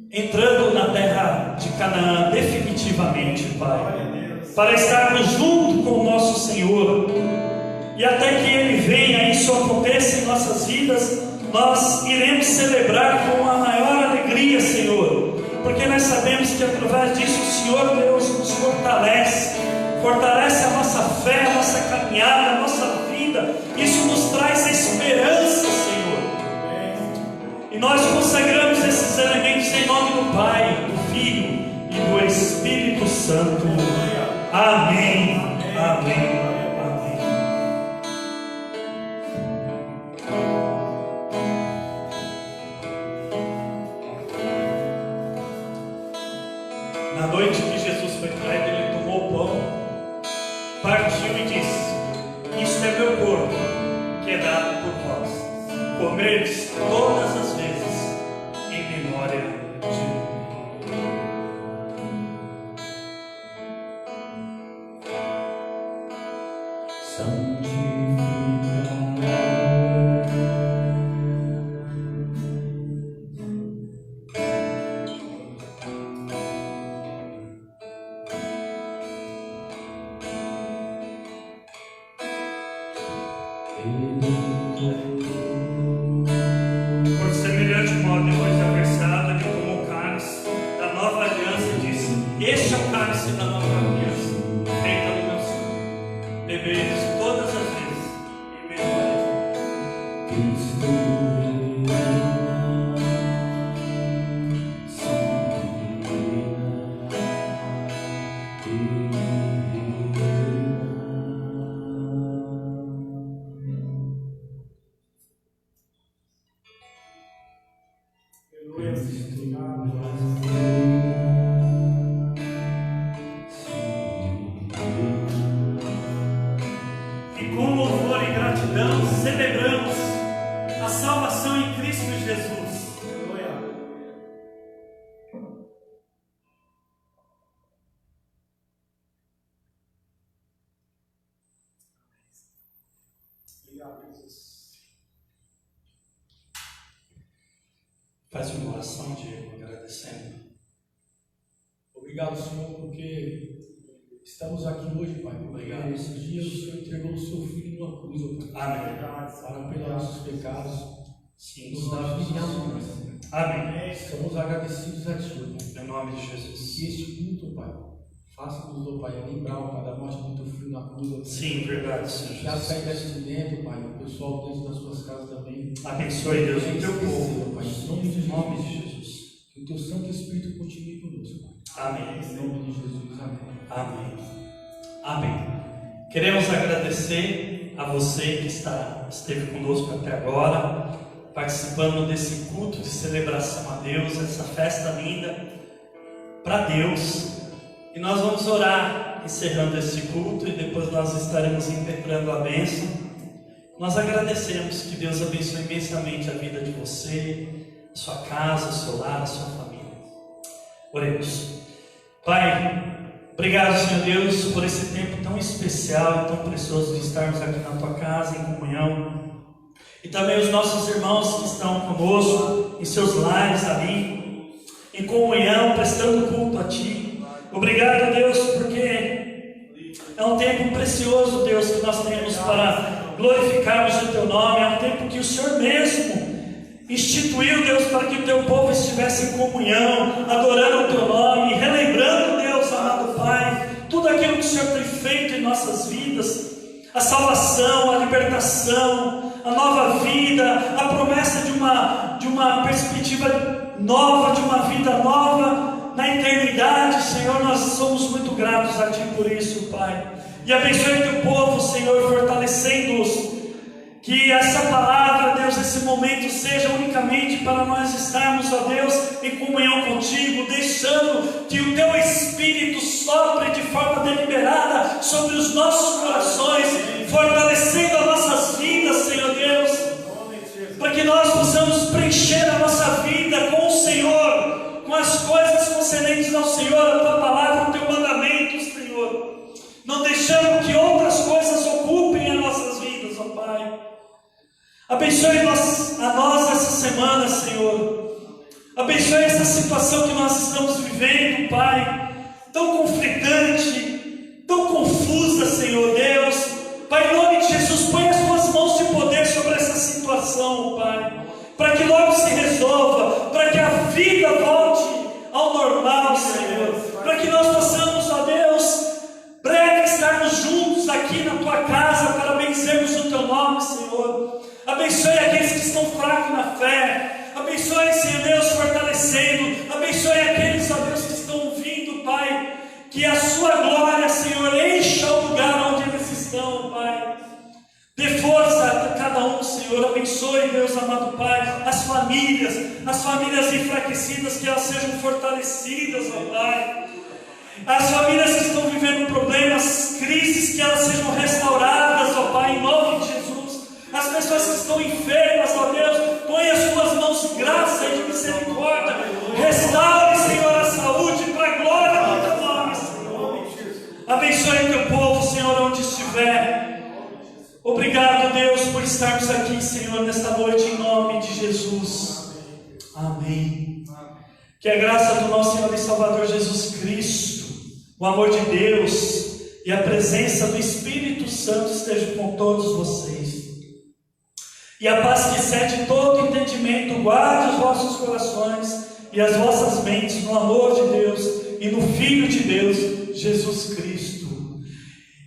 entrando na terra de Canaã definitivamente, Pai, para estarmos junto com o nosso Senhor. E até que Ele venha e isso aconteça em nossas vidas, nós iremos celebrar com a maior alegria, Senhor, porque nós sabemos que através disso o Senhor Deus nos fortalece a nossa fé, a nossa caminhada, a nossa vida. Isso nos traz esperança, Senhor. E nós consagramos esses elementos em nome do Pai, do Filho e do Espírito Santo. Amém. Amém. Na noite que Jesus foi traído, Ele tomou o pão, partiu e disse: isto é meu corpo, que é dado por vós. Comerdes todas as vezes em memória de mim. Por semelhante modo, depois de haver ceado, Ele tomou o cálice da nova aliança e disse: este é o cálice da nova aliança, feita no meu sangue. Bebereis todas as vezes em memória E com louvor e gratidão celebramos a salvação em Cristo Jesus. Obrigado, Jesus. Faz uma oração, Diego, agradecendo. Obrigado, Senhor, porque estamos aqui hoje, Pai. Obrigado. Esses dias o Senhor entregou o seu Filho numa cruz, ó Pai. Amém. Para pelos nossos pecados, Sim. nos dar vida e amor. Amém. Estamos agradecidos a Ti, ó Pai. Em nome de Jesus. Que este culto, ó Pai, faça-nos, ó Pai, lembrar, ó Pai, da morte do Teu Filho na cruz, ó Pai. Sim, verdade, Senhor Já Jesus. sair deste dentro, Pai, o pessoal dentro das suas casas também. Abençoe, Deus, o teu povo. Pai, Em nome de Jesus. Que o Teu Santo Espírito continue conosco, Pai. Amém. Em nome de Jesus, amém. Amém. Amém. Queremos agradecer a você que esteve conosco até agora, participando desse culto de celebração a Deus, essa festa linda para Deus. E nós vamos orar encerrando esse culto e depois nós estaremos impetrando a bênção. Nós agradecemos que Deus abençoe imensamente a vida de você, a sua casa, o seu lar, a sua família. Oremos. Pai, obrigado, Senhor Deus, por esse tempo tão especial e tão precioso de estarmos aqui na Tua casa em comunhão. E também os nossos irmãos que estão conosco, em seus lares ali, em comunhão, prestando culto a Ti. Obrigado, Deus, porque é um tempo precioso, Deus, que nós temos para glorificarmos o Teu nome. É um tempo que o Senhor mesmo instituiu, Deus, para que o Teu povo estivesse em comunhão, adorando o Teu nome, relembrando, Deus, amado Pai, tudo aquilo que o Senhor tem feito em nossas vidas, a salvação, a libertação, a nova vida, a promessa de uma perspectiva nova, de uma vida nova na eternidade. Senhor, nós somos muito gratos a Ti por isso, Pai. E abençoe o Teu povo, Senhor, fortalecendo-os. Que essa palavra, Deus, esse momento seja unicamente para nós estarmos, ó Deus, em comunhão contigo, deixando que o Teu Espírito sopre de forma deliberada sobre os nossos corações, fortalecendo as nossas vidas, Senhor Deus, para que nós possamos preencher a nossa vida com o Senhor, com as coisas concernentes ao Senhor, a Tua palavra, o Teu mandamento, Senhor, não deixando que outras coisas ocupem as nossas vidas, ó Pai. Abençoe a nós essa semana, Senhor. Abençoe essa situação que nós estamos vivendo, Pai, tão conflitante, tão confusa, Senhor Deus. Pai, em nome de Jesus, põe as Tuas mãos de poder sobre essa situação, Pai, para que logo se resolva, para que a vida volte ao normal, Senhor, para que nós possamos, ó Deus, breve estarmos juntos aqui na Tua casa para benzermos o Teu nome, Senhor. Abençoe aqueles que estão fracos na fé. Abençoe, Senhor Deus, fortalecendo. Abençoe aqueles, ó Deus, que estão vindo, Pai. Que a Sua glória, Senhor, encha o lugar onde eles estão, Pai. Dê força a cada um, Senhor. Abençoe, Deus amado Pai, as famílias enfraquecidas, que elas sejam fortalecidas, ó Pai. As famílias que estão vivendo problemas, crises, que elas sejam restauradas, ó Pai, em nome de Jesus. As pessoas que estão enfermas, ó Deus, põe as Tuas mãos de graça e de misericórdia. Restaure, Senhor, a saúde para a glória do Teu nome, Senhor. Abençoe o Teu povo, Senhor, onde estiver. Obrigado, Deus, por estarmos aqui, Senhor, nesta noite, em nome de Jesus. Amém. Que a graça do nosso Senhor e Salvador Jesus Cristo, o amor de Deus e a presença do Espírito Santo estejam com todos vocês. E a paz que excede todo entendimento guarde os vossos corações e as vossas mentes no amor de Deus e no Filho de Deus, Jesus Cristo.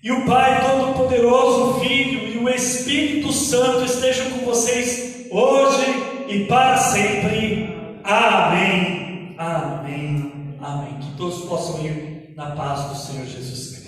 E o Pai Todo-Poderoso, o Filho e o Espírito Santo estejam com vocês hoje e para sempre. Amém, amém, amém. Que todos possam ir na paz do Senhor Jesus Cristo.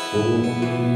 Holy